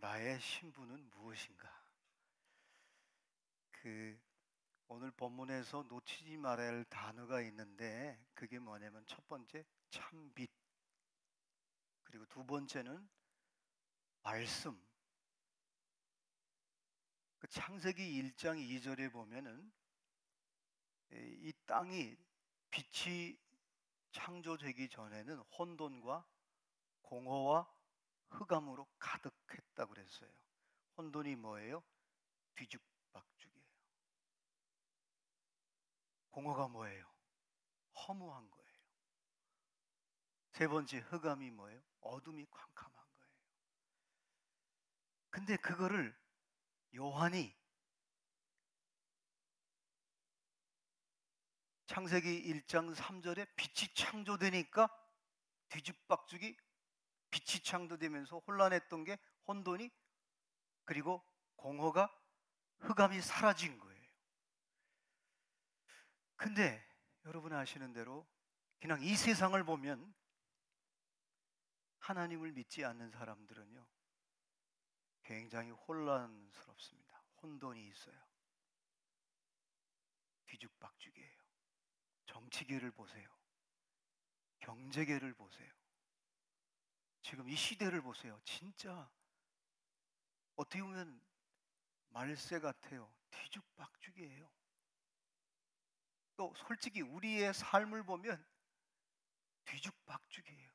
나의 신분은 무엇인가? 오늘 본문에서 놓치지 말아야 할 단어가 있는데 그게 뭐냐면 첫 번째 참빛, 그리고 두 번째는 말씀. 창세기 1장 2절에 보면은 이 땅이 빛이 창조되기 전에는 혼돈과 공허와 흑암으로 가득했다고 그랬어요. 혼돈이 뭐예요? 뒤죽박죽이에요. 공허가 뭐예요? 허무한 거예요. 세 번째 흑암이 뭐예요? 어둠이 캄캄한 거예요. 근데 그거를 요한이 창세기 1장 3절에 빛이 창조되니까 뒤죽박죽이 빛이 창조되면서 혼란했던 게 혼돈이, 그리고 공허가, 흑암이 사라진 거예요. 근데 여러분 아시는 대로 그냥 이 세상을 보면 하나님을 믿지 않는 사람들은요 굉장히 혼란스럽습니다. 혼돈이 있어요. 뒤죽박죽이에요. 정치계를 보세요. 경제계를 보세요. 지금 이 시대를 보세요. 진짜 어떻게 보면 말세 같아요. 뒤죽박죽이에요. 또 솔직히 우리의 삶을 보면 뒤죽박죽이에요.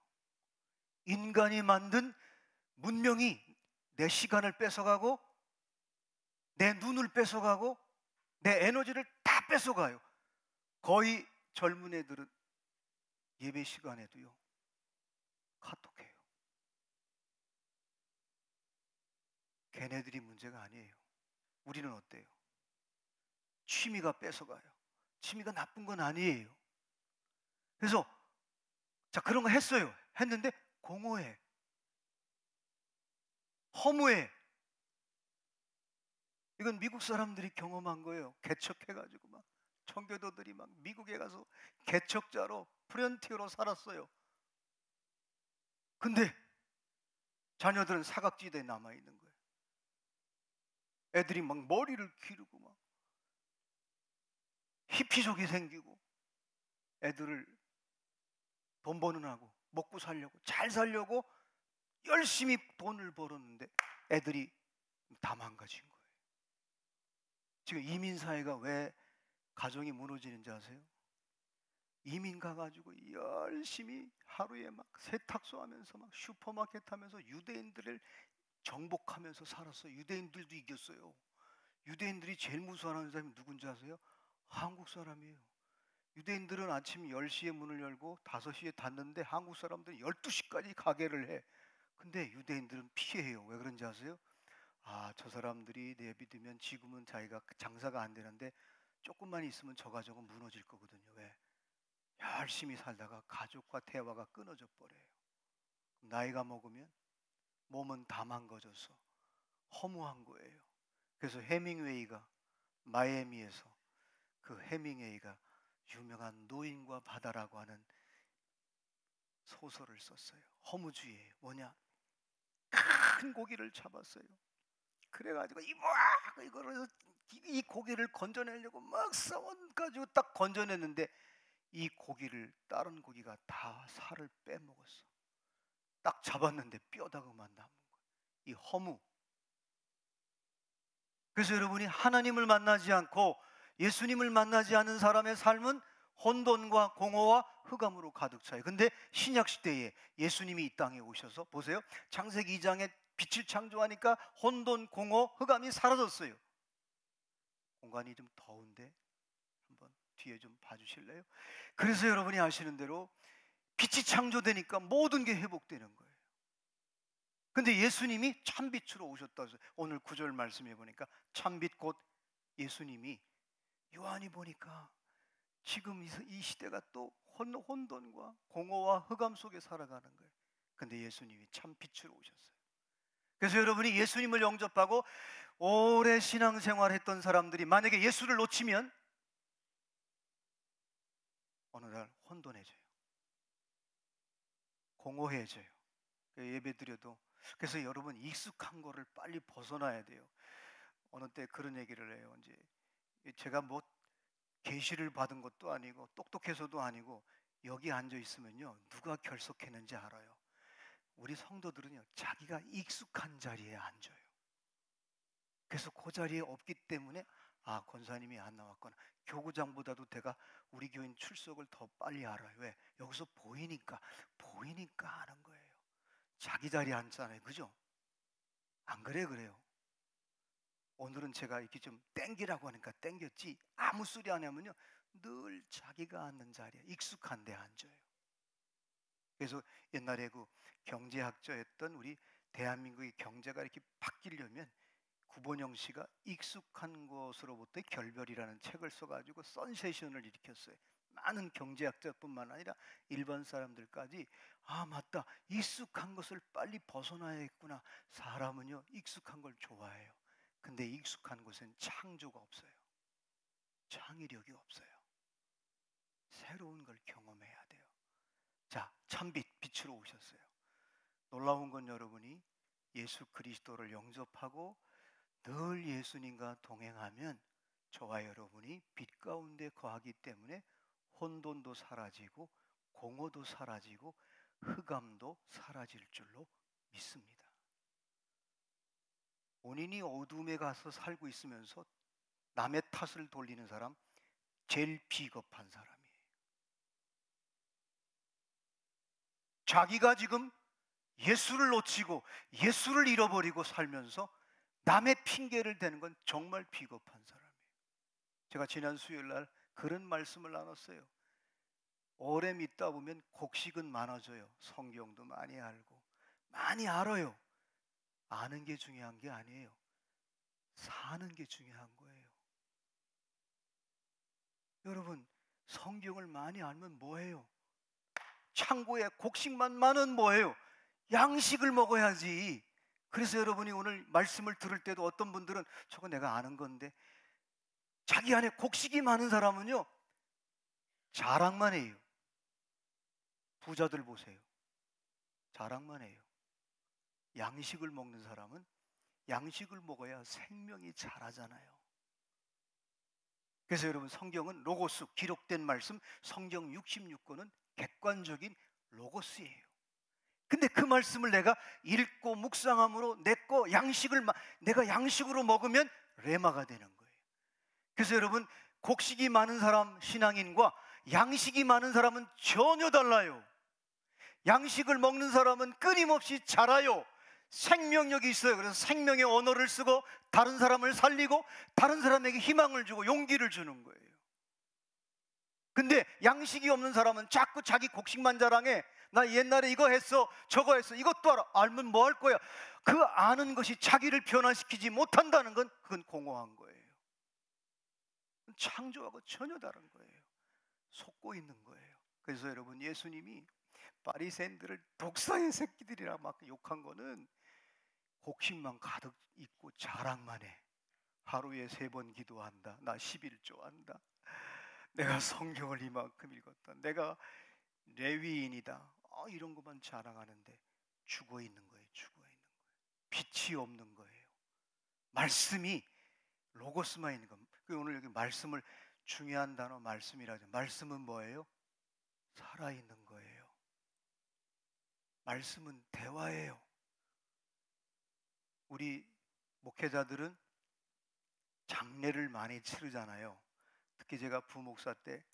인간이 만든 문명이 내 시간을 뺏어가고 내 눈을 뺏어가고 내 에너지를 다 뺏어가요. 거의 젊은 애들은 예배 시간에도요 카톡해요. 걔네들이 문제가 아니에요. 우리는 어때요? 취미가 뺏어가요. 취미가 나쁜 건 아니에요. 그래서 자, 그런 거 했어요. 했는데 공허해, 허무해. 이건 미국 사람들이 경험한 거예요. 개척해가지고 막 청교도들이 막 미국에 가서 개척자로 프런티어로 살았어요. 근데 자녀들은 사각지대에 남아있는 거예요. 애들이 막 머리를 기르고 막 히피족이 생기고, 애들을 돈 버는 하고 먹고 살려고, 잘 살려고 열심히 돈을 벌었는데 애들이 다 망가진 거예요. 지금 이민사회가 왜 가정이 무너지는지 아세요? 이민 가가지고 열심히 하루에 막 세탁소 하면서 막 슈퍼마켓 하면서 유대인들을 정복하면서 살았어요. 유대인들도 이겼어요. 유대인들이 제일 무서워하는 사람이 누군지 아세요? 한국 사람이에요. 유대인들은 아침 10시에 문을 열고 5시에 닫는데 한국 사람들은 12시까지 가게를 해. 근데 유대인들은 피해요. 왜 그런지 아세요? 아, 저 사람들이 내비두면 지금은 자기가 장사가 안 되는데 조금만 있으면 저 가정은 무너질 거거든요. 왜? 열심히 살다가 가족과 대화가 끊어져 버려요. 나이가 먹으면 몸은 다 망가져서 허무한 거예요. 그래서 해밍웨이가 마이애미에서, 그 해밍웨이가 유명한 노인과 바다라고 하는 소설을 썼어요. 허무주의예요. 뭐냐? 큰 고기를 잡았어요. 그래가지고 이거를 이 고기를 건져내려고 막 싸워가지고 딱 건져냈는데 이 고기를 다른 고기가 다 살을 빼먹었어. 딱 잡았는데 뼈다구만 남은 거예요. 이 허무. 그래서 여러분이 하나님을 만나지 않고 예수님을 만나지 않은 사람의 삶은 혼돈과 공허와 흑암으로 가득 차요. 근데 신약 시대에 예수님이 이 땅에 오셔서 보세요. 창세기 2장에 빛을 창조하니까 혼돈, 공허, 흑암이 사라졌어요. 공간이 좀 더운데 한번 뒤에 좀 봐주실래요? 그래서 여러분이 아시는 대로 빛이 창조되니까 모든 게 회복되는 거예요. 근데 예수님이 참빛으로 오셨다 해서 오늘 9절 말씀해 보니까 참빛 곧 예수님이, 요한이 보니까 지금 이 시대가 또 혼돈과 공허와 흑암 속에 살아가는 거예요. 근데 예수님이 참빛으로 오셨어요. 그래서 여러분이 예수님을 영접하고 오래 신앙생활 했던 사람들이 만약에 예수를 놓치면 어느 날 혼돈해져요. 공허해져요. 예배 드려도 그래서 여러분 익숙한 거를 빨리 벗어나야 돼요. 어느 때 그런 얘기를 해요. 이제 제가 뭐 계시를 받은 것도 아니고 똑똑해서도 아니고 여기 앉아 있으면요 누가 결석했는지 알아요. 우리 성도들은요 자기가 익숙한 자리에 앉아요. 그래서 그 자리에 없기 때문에 아 권사님이 안 나왔구나. 교구장보다도 내가 우리 교인 출석을 더 빨리 알아요. 왜? 여기서 보이니까 아는 거예요. 자기 자리에 앉잖아요. 그죠? 안 그래 그래요. 오늘은 제가 이렇게 좀 땡기라고 하니까 땡겼지 아무 소리 안 하면요 늘 자기가 앉는 자리에 익숙한 데 앉아요. 그래서 옛날에 그 경제학자였던 우리 대한민국의 경제가 이렇게 바뀌려면 구본영 씨가 익숙한 것으로부터 결별이라는 책을 써가지고 선세션을 일으켰어요. 많은 경제학자뿐만 아니라 일반 사람들까지 아 맞다 익숙한 것을 빨리 벗어나야겠구나. 사람은요 익숙한 걸 좋아해요. 근데 익숙한 곳엔 창조가 없어요. 창의력이 없어요. 새로운 걸 경험해야 돼요. 자, 참빛 빛으로 오셨어요. 놀라운 건 여러분이 예수 그리스도를 영접하고 늘 예수님과 동행하면 저와 여러분이 빛 가운데 거하기 때문에 혼돈도 사라지고 공허도 사라지고 흑암도 사라질 줄로 믿습니다. 본인이 어둠에 가서 살고 있으면서 남의 탓을 돌리는 사람 제일 비겁한 사람이에요. 자기가 지금 예수를 놓치고 예수를 잃어버리고 살면서 남의 핑계를 대는 건 정말 비겁한 사람이에요. 제가 지난 수요일 날 그런 말씀을 나눴어요. 오래 믿다 보면 곡식은 많아져요. 성경도 많이 알고 많이 알아요. 아는 게 중요한 게 아니에요. 사는 게 중요한 거예요. 여러분 성경을 많이 알면 뭐해요? 창고에 곡식만 많은 뭐해요? 양식을 먹어야지. 그래서 여러분이 오늘 말씀을 들을 때도 어떤 분들은 저거 내가 아는 건데 자기 안에 곡식이 많은 사람은요 자랑만 해요. 부자들 보세요. 자랑만 해요. 양식을 먹는 사람은 양식을 먹어야 생명이 자라잖아요. 그래서 여러분 성경은 로고스, 기록된 말씀, 성경 66권은 객관적인 로고스예요. 근데 그 말씀을 내가 읽고 묵상함으로 내가 양식으로 먹으면 레마가 되는 거예요. 그래서 여러분 곡식이 많은 사람 신앙인과 양식이 많은 사람은 전혀 달라요. 양식을 먹는 사람은 끊임없이 자라요. 생명력이 있어요. 그래서 생명의 언어를 쓰고 다른 사람을 살리고 다른 사람에게 희망을 주고 용기를 주는 거예요. 근데 양식이 없는 사람은 자꾸 자기 곡식만 자랑해. 나 옛날에 이거 했어 저거 했어. 이것도 알아. 알면 뭐 할 거야. 그 아는 것이 자기를 변화시키지 못한다는 건 그건 공허한 거예요. 창조하고 전혀 다른 거예요. 속고 있는 거예요. 그래서 여러분 예수님이 바리새인들을 독사의 새끼들이라 막 욕한 거는 곡식만 가득 있고 자랑만 해. 하루에 3번 기도한다. 나 11조 한다. 내가 성경을 이만큼 읽었다. 내가 레위인이다. 이런 것만 자랑하는데 죽어 있는 거예요. 죽어 있는 거예요. 빛이 없는 거예요. 말씀이 로고스만 있는 겁니다. 오늘 여기 말씀을 중요한 단어 말씀이라죠. 말씀은 뭐예요? 살아있는 거예요. 말씀은 대화예요. 우리 목회자들은 장례를 많이 치르잖아요. 특히 제가 부목사 때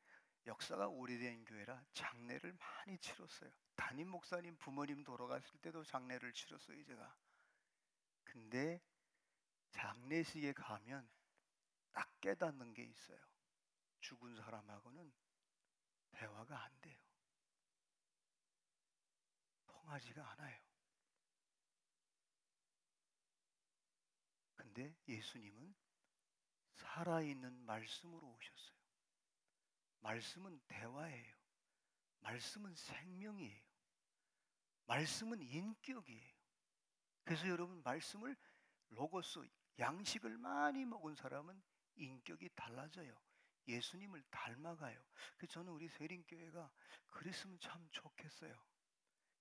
역사가 오래된 교회라 장례를 많이 치렀어요. 담임 목사님 부모님 돌아가실 때도 장례를 치렀어요. 제가. 근데 장례식에 가면 딱 깨닫는 게 있어요. 죽은 사람하고는 대화가 안 돼요. 통하지가 않아요. 근데 예수님은 살아있는 말씀으로 오셨어요. 말씀은 대화예요. 말씀은 생명이에요. 말씀은 인격이에요. 그래서 여러분 말씀을 로고스, 양식을 많이 먹은 사람은 인격이 달라져요. 예수님을 닮아가요. 그래서 저는 우리 세린교회가 그랬으면 참 좋겠어요.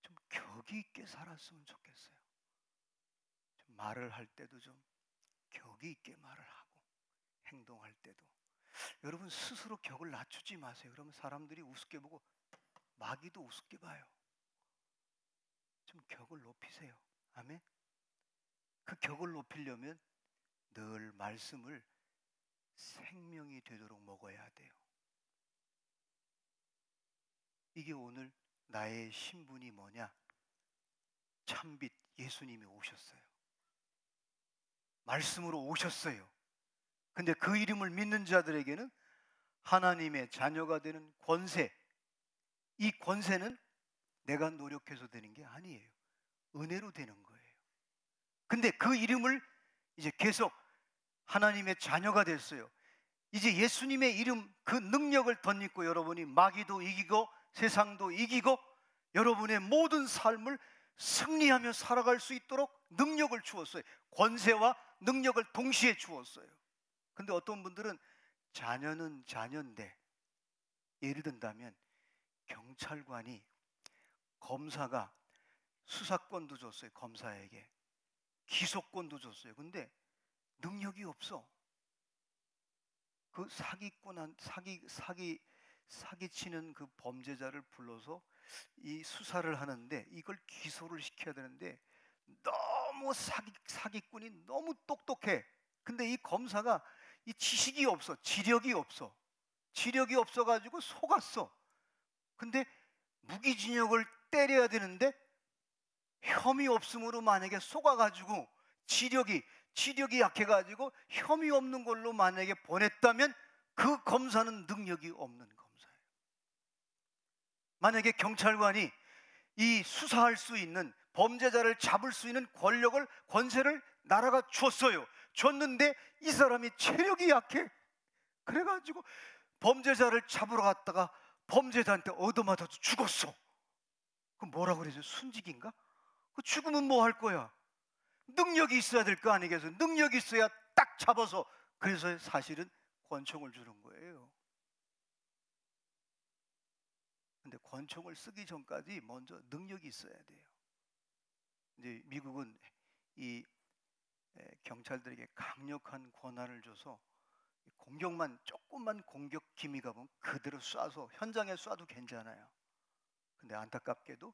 좀 격이 있게 살았으면 좋겠어요. 말을 할 때도 좀 격이 있게 말을 하고 행동할 때도 여러분 스스로 격을 낮추지 마세요. 그러면 사람들이 우습게 보고 마귀도 우습게 봐요. 좀 격을 높이세요. 아멘. 그 격을 높이려면 늘 말씀을 생명이 되도록 먹어야 돼요. 이게 오늘 나의 신분이 뭐냐? 참빛 예수님이 오셨어요. 말씀으로 오셨어요. 근데 그 이름을 믿는 자들에게는 하나님의 자녀가 되는 권세, 이 권세는 내가 노력해서 되는 게 아니에요. 은혜로 되는 거예요. 근데 그 이름을 이제 계속 하나님의 자녀가 됐어요. 이제 예수님의 이름, 그 능력을 덧입고 여러분이 마귀도 이기고 세상도 이기고 여러분의 모든 삶을 승리하며 살아갈 수 있도록 능력을 주었어요. 권세와 능력을 동시에 주었어요. 근데 어떤 분들은 자녀는 자녀인데, 예를 든다면 경찰관이 검사가 수사권도 줬어요. 검사에게 기소권도 줬어요. 근데 능력이 없어. 그 사기치는 그 범죄자를 불러서 이 수사를 하는데 이걸 기소를 시켜야 되는데 너무 사기꾼이 너무 똑똑해. 근데 이 검사가 이 지식이 없어. 지력이 없어. 지력이 없어가지고 속았어. 근데 무기징역을 때려야 되는데 혐의 없음으로 만약에 속아가지고 지력이 약해가지고 혐의 없는 걸로 만약에 보냈다면 그 검사는 능력이 없는 검사예요. 만약에 경찰관이 이 수사할 수 있는 범죄자를 잡을 수 있는 권세를 나라가 줬는데 이 사람이 체력이 약해. 그래가지고 범죄자를 잡으러 갔다가 범죄자한테 얻어맞아서 죽었어. 그럼 뭐라고 그러죠? 순직인가? 그 죽으면 뭐 할 거야? 능력이 있어야 될 거 아니겠어요? 능력이 있어야 딱 잡아서. 그래서 사실은 권총을 주는 거예요. 근데 권총을 쓰기 전까지 먼저 능력이 있어야 돼요. 이제 미국은 이 경찰들에게 강력한 권한을 줘서 조금만 공격 기미가 보면 그대로 쏴서 현장에 쏴도 괜찮아요. 근데 안타깝게도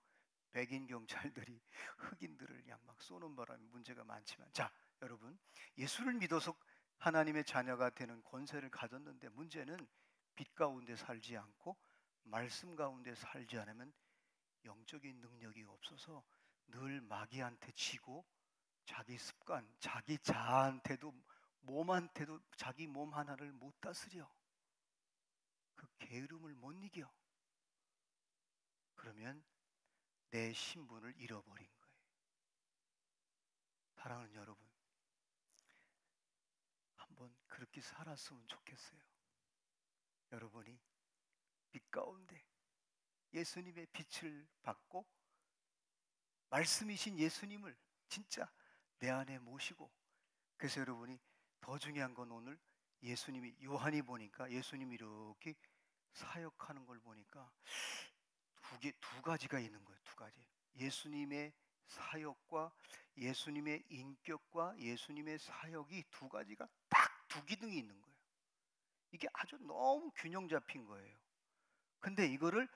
백인 경찰들이 흑인들을 그냥 막 쏘는 바람에 문제가 많지만, 자, 여러분, 예수를 믿어서 하나님의 자녀가 되는 권세를 가졌는데 문제는 빛 가운데 살지 않고 말씀 가운데 살지 않으면 영적인 능력이 없어서 늘 마귀한테 지고 자기 습관, 자기 자아한테도 몸한테도 자기 몸 하나를 못 다스려. 그 게으름을 못 이겨. 그러면 내 신분을 잃어버린 거예요. 사랑하는 여러분, 한번 그렇게 살았으면 좋겠어요. 여러분이 빛 가운데 예수님의 빛을 받고 말씀이신 예수님을 진짜 내 안에 모시고, 그래서 여러분이 더 중요한 건 오늘 예수님이, 요한이 보니까 예수님이 이렇게 사역하는 걸 보니까 두 가지가 있는 거예요. 두 가지. 예수님의 사역과 예수님의 인격과 예수님의 사역이 두 가지가 딱 두 기둥이 있는 거예요. 이게 아주 너무 균형 잡힌 거예요. 근데 이거를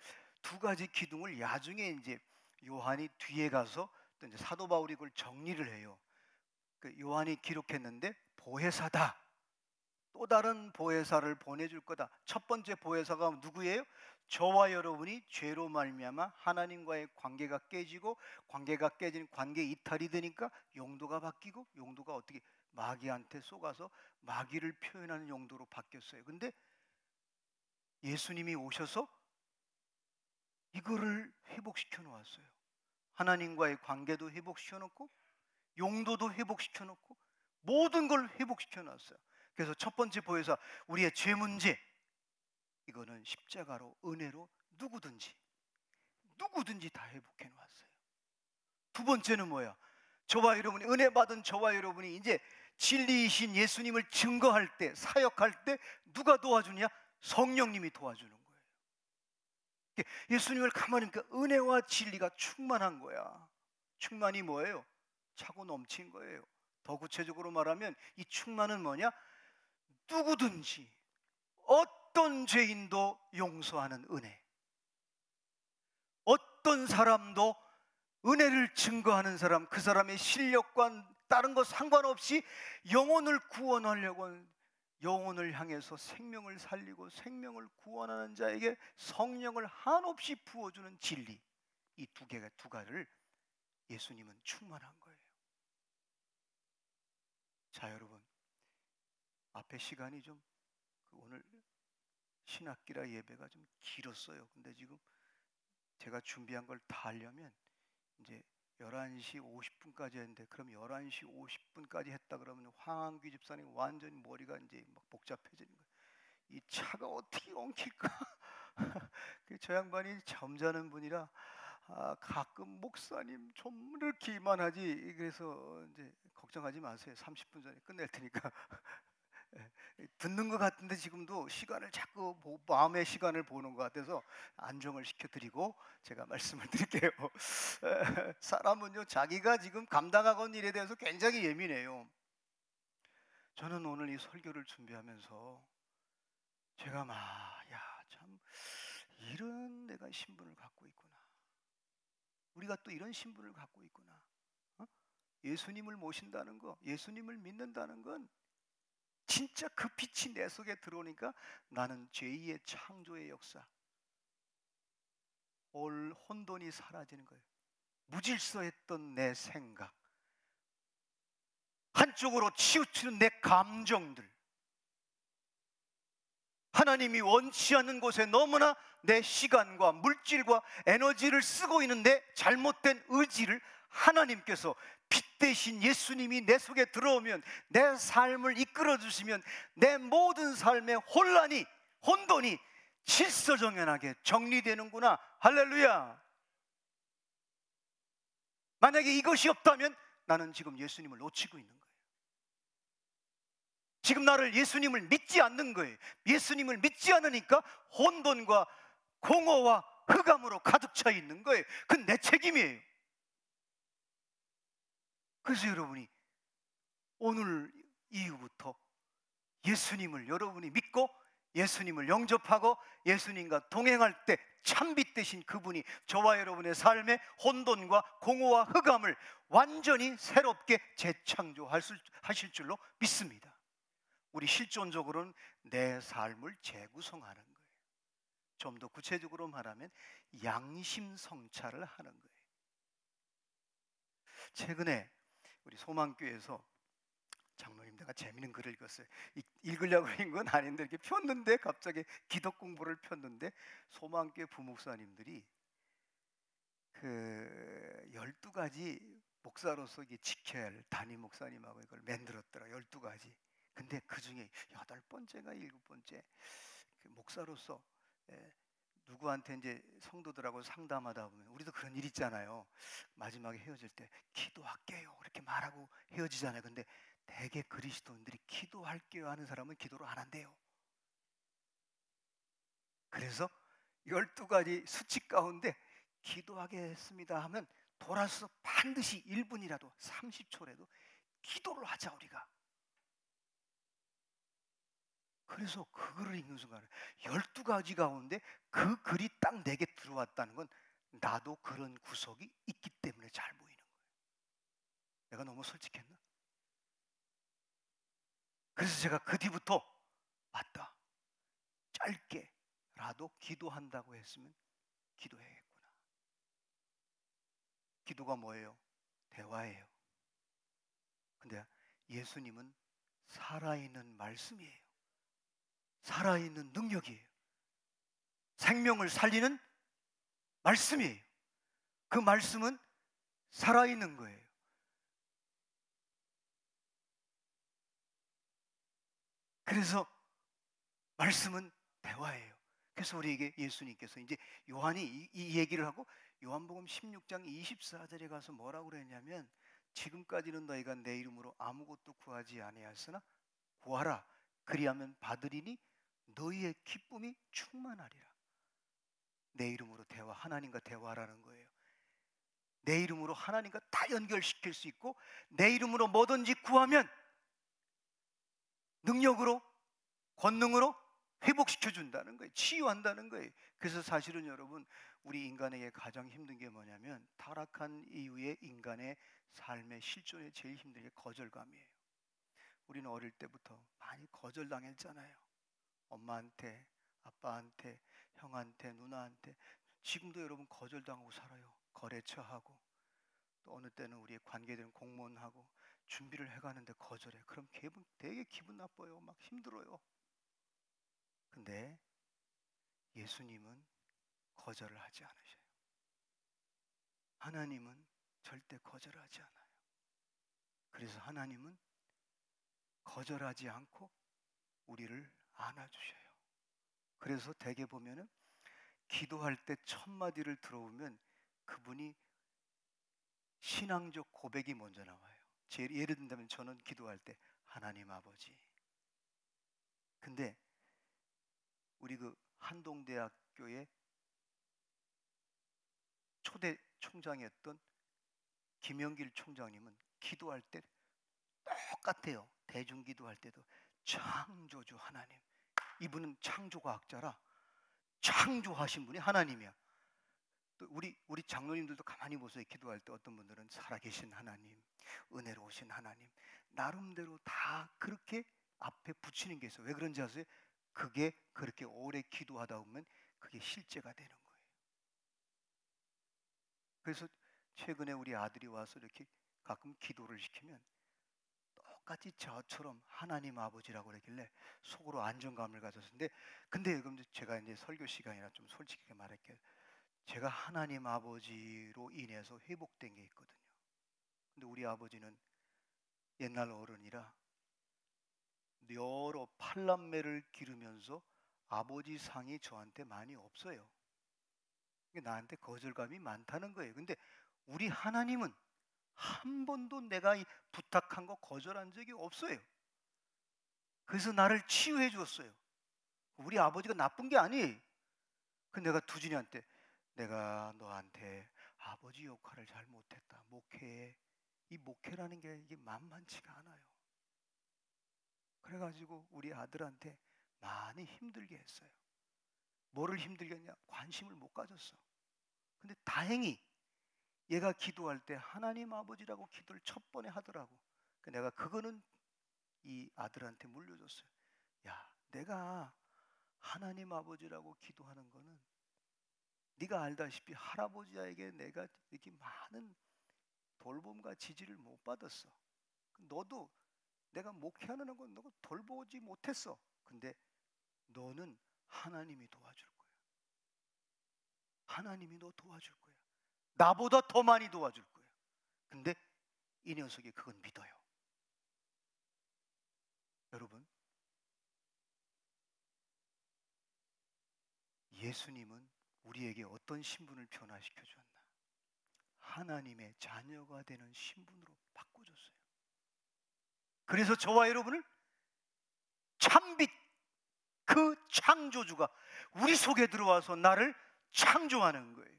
두 가지 기둥을 나중에 이제 요한이 뒤에 가서 또 이제 사도 바울이 그걸 정리를 해요. 그 요한이 기록했는데 보혜사다. 또 다른 보혜사를 보내줄 거다. 첫 번째 보혜사가 누구예요? 저와 여러분이 죄로 말미암아 하나님과의 관계가 깨지고 관계가 깨진 관계 이탈이 되니까 용도가 바뀌고 용도가 어떻게 마귀한테 속아서 마귀를 표현하는 용도로 바뀌었어요. 근데 예수님이 오셔서 이거를 회복시켜 놓았어요. 하나님과의 관계도 회복시켜 놓고 용도도 회복시켜 놓고 모든 걸 회복시켜 놨어요. 그래서 첫 번째 보혜사, 우리의 죄 문제, 이거는 십자가로 은혜로 누구든지 다 회복해 놓았어요. 두 번째는 뭐야? 저와 여러분이, 은혜 받은 저와 여러분이 이제 진리이신 예수님을 증거할 때, 사역할 때 누가 도와주냐? 성령님이 도와주는 거예요. 예수님을 가만히 보니까 은혜와 진리가 충만한 거야. 충만이 뭐예요? 차고 넘친 거예요. 더 구체적으로 말하면 이 충만은 뭐냐? 누구든지 어떤 죄인도 용서하는 은혜, 어떤 사람도 은혜를 증거하는 사람, 그 사람의 실력과 다른 것 상관없이 영혼을 구원하려고 하는, 영혼을 향해서 생명을 살리고 생명을 구원하는 자에게 성령을 한없이 부어주는 진리, 이 두 가지를 예수님은 충만한 거예요. 자, 여러분, 앞에 시간이 좀 오늘 신학기라 예배가 좀 길었어요. 근데 지금 제가 준비한 걸 다 하려면 이제 11시 50분까지 했는데, 그럼 11시 50분까지 했다 그러면 황한규 집사님 완전히 머리가 이제 막 복잡해지는 거예요. 이 차가 어떻게 엉킬까? 저 양반이 점잖은 분이라 가끔 목사님 좀 이렇게 이만하지, 그래서 이제 걱정하지 마세요. 30분 전에 끝낼 테니까. 듣는 것 같은데 지금도 시간을 자꾸 마음의 시간을 보는 것 같아서 안정을 시켜드리고 제가 말씀을 드릴게요. 사람은요, 자기가 지금 감당하고 있는 일에 대해서 굉장히 예민해요. 저는 오늘 이 설교를 준비하면서 제가 참 이런 내가 신분을 갖고 있구나, 우리가 또 이런 신분을 갖고 있구나. 예수님을 모신다는 거, 예수님을 믿는다는 건 진짜 그 빛이 내 속에 들어오니까 나는 제2의 창조의 역사, 혼돈이 사라지는 거예요. 무질서했던 내 생각, 한쪽으로 치우치는 내 감정들, 하나님이 원치 않는 곳에 너무나 내 시간과 물질과 에너지를 쓰고 있는 내 잘못된 의지를 하나님께서 빛 대신 예수님이 내 속에 들어오면, 내 삶을 이끌어 주시면 내 모든 삶의 혼돈이 질서정연하게 정리되는구나. 할렐루야. 만약에 이것이 없다면 나는 지금 예수님을 놓치고 있는 거예요. 지금 나를 예수님을 믿지 않는 거예요. 예수님을 믿지 않으니까 혼돈과 공허와 흑암으로 가득 차 있는 거예요. 그건 내 책임이에요. 그래서 여러분이 오늘 이후부터 예수님을 여러분이 믿고 예수님을 영접하고 예수님과 동행할 때 참빛 되신 그분이 저와 여러분의 삶에 혼돈과 공허와 흑암을 완전히 새롭게 재창조하실 줄로 믿습니다. 우리 실존적으로는 내 삶을 재구성하는 거예요. 좀 더 구체적으로 말하면 양심 성찰을 하는 거예요. 최근에 우리 소망교회에서 장로님, 내가 재밌는 글을 읽었어요. 읽으려고 읽은 건 아닌데 이렇게 폈는데, 갑자기 기독 공부를 폈는데 소망교회 부목사님들이 그 12가지 목사로서 이게 지켜야 할, 담임 목사님하고 이걸 만들었더라. 12가지. 근데 그 중에 8번째가 7번째, 그 목사로서 누구한테 이제 성도들하고 상담하다 보면, 우리도 그런 일 있잖아요. 마지막에 헤어질 때 기도할게요 이렇게 말하고 헤어지잖아요. 근데 대개 그리스도인들이 기도할게요 하는 사람은 기도를 안 한대요. 그래서 12가지 수칙 가운데 기도하겠습니다 하면 돌아서 반드시 1분이라도 30초라도 기도를 하자 우리가. 그래서 그 글을 읽는 순간에 12가지 가운데 그 글이 딱 내게 들어왔다는 건 나도 그런 구석이 있기 때문에 잘 보이는 거예요. 내가 너무 솔직했나? 그래서 제가 그 뒤부터 맞다, 짧게라도 기도한다고 했으면 기도해야겠구나. 기도가 뭐예요? 대화예요. 근데 예수님은 살아있는 말씀이에요. 살아있는 능력이에요. 생명을 살리는 말씀이에요. 그 말씀은 살아있는 거예요. 그래서 말씀은 대화예요. 그래서 우리에게 예수님께서 이제 요한이 이 얘기를 하고 요한복음 16장 24절에 가서 뭐라고 그랬냐면, 지금까지는 너희가 내 이름으로 아무것도 구하지 아니하였으나 구하라 그리하면 받으리니 너희의 기쁨이 충만하리라. 내 이름으로 하나님과 대화하라는 거예요. 내 이름으로 하나님과 다 연결시킬 수 있고 내 이름으로 뭐든지 구하면 능력으로, 권능으로 회복시켜준다는 거예요. 치유한다는 거예요. 그래서 사실은 여러분, 우리 인간에게 가장 힘든 게 뭐냐면 타락한 이후에 인간의 삶의 실존에 제일 힘든 게 거절감이에요. 우리는 어릴 때부터 많이 거절당했잖아요. 엄마한테, 아빠한테, 형한테, 누나한테. 지금도 여러분 거절당하고 살아요. 거래처하고 또 어느 때는 우리의 관계되는 공무원하고 준비를 해가는데 거절해. 그럼 되게 기분 나빠요. 막 힘들어요. 근데 예수님은 거절을 하지 않으셔요. 하나님은 절대 거절하지 않아요. 그래서 하나님은 거절하지 않고 우리를 안아주셔요. 그래서 대개 보면은 기도할 때 첫 마디를 들어보면 그분이 신앙적 고백이 먼저 나와요. 예를 든다면 저는 기도할 때 하나님 아버지. 근데 우리 그 한동대학교의 초대 총장이었던 김영길 총장님은 기도할 때 똑같아요. 대중기도할 때도 창조주 하나님. 이분은 창조과학자라 창조하신 분이 하나님이야. 또 우리 장로님들도 가만히 보세요. 기도할 때 어떤 분들은 살아계신 하나님, 은혜로우신 하나님, 나름대로 다 그렇게 앞에 붙이는 게 있어요. 왜 그런지 아세요? 그게 그렇게 오래 기도하다 보면 그게 실제가 되는 거예요. 그래서 최근에 우리 아들이 와서 이렇게 가끔 기도를 시키면 똑같이 저처럼 하나님 아버지라고 그러길래 속으로 안정감을 가졌는데, 근데 그럼 제가 이제 설교 시간이라 좀 솔직하게 말할게요. 제가 하나님 아버지로 인해서 회복된 게 있거든요. 근데 우리 아버지는 옛날 어른이라 여러 팔남매를 기르면서 아버지 상이 저한테 많이 없어요. 나한테 거절감이 많다는 거예요. 근데 우리 하나님은 한 번도 내가 부탁한 거 거절한 적이 없어요. 그래서 나를 치유해 주었어요. 우리 아버지가 나쁜 게 아니에요. 근데 내가 두진이한테 내가 너한테 아버지 역할을 잘 못했다. 목회에 이 목회라는 게 이게 만만치가 않아요. 그래가지고 우리 아들한테 많이 힘들게 했어요. 뭐를 힘들게 했냐? 관심을 못 가졌어. 근데 다행히 얘가 기도할 때 하나님 아버지라고 기도를 첫 번에 하더라고. 내가 그거는 이 아들한테 물려줬어요. 야, 내가 하나님 아버지라고 기도하는 거는 네가 알다시피 할아버지에게 내가 이렇게 많은 돌봄과 지지를 못 받았어. 너도 내가 목회하는 건 너가 돌보지 못했어. 근데 너는 하나님이 도와줄 거야. 하나님이 너 도와줄 거야. 나보다 더 많이 도와줄 거야. 근데 이 녀석이 그건 믿어요. 여러분, 예수님은 우리에게 어떤 신분을 변화시켜 주었나? 하나님의 자녀가 되는 신분으로 바꿔줬어요. 그래서 저와 여러분을 참빛 그 창조주가 우리 속에 들어와서 나를 창조하는 거예요.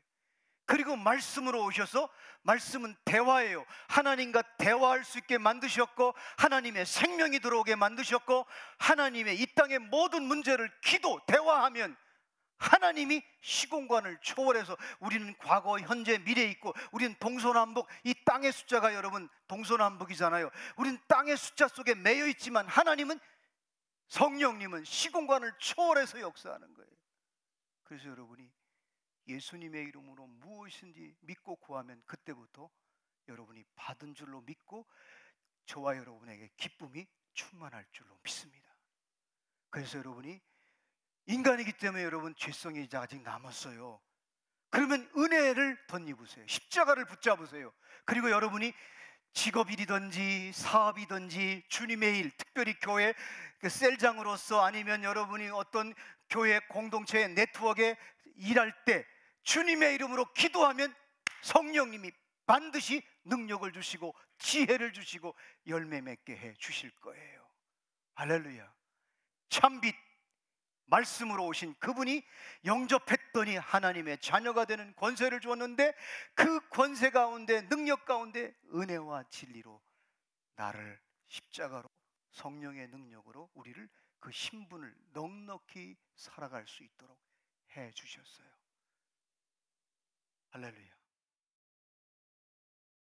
그리고 말씀으로 오셔서, 말씀은 대화예요. 하나님과 대화할 수 있게 만드셨고, 하나님의 생명이 들어오게 만드셨고, 하나님의 이 땅의 모든 문제를 대화하면 하나님이 시공간을 초월해서 우리는 과거, 현재, 미래에 있고, 우리는 동서남북, 이 땅의 숫자가 여러분 동서남북이잖아요. 우리는 땅의 숫자 속에 매여 있지만 하나님은, 성령님은 시공간을 초월해서 역사하는 거예요. 그래서 여러분이 예수님의 이름으로 무엇인지 믿고 구하면 그때부터 여러분이 받은 줄로 믿고 저와 여러분에게 기쁨이 충만할 줄로 믿습니다. 그래서 여러분이 인간이기 때문에 여러분 죄성이 아직 남았어요. 그러면 은혜를 덧입으세요. 십자가를 붙잡으세요. 그리고 여러분이 직업일이든지 사업이든지 주님의 일, 특별히 교회 셀장으로서 아니면 여러분이 어떤 교회 공동체의 네트워크에 일할 때 주님의 이름으로 기도하면 성령님이 반드시 능력을 주시고 지혜를 주시고 열매 맺게 해 주실 거예요. 할렐루야. 참빛 말씀으로 오신 그분이 영접했더니 하나님의 자녀가 되는 권세를 주었는데, 그 권세 가운데, 능력 가운데 은혜와 진리로 나를 십자가로 성령의 능력으로 우리를 그 신분을 넉넉히 살아갈 수 있도록 해 주셨어요. 할렐루야.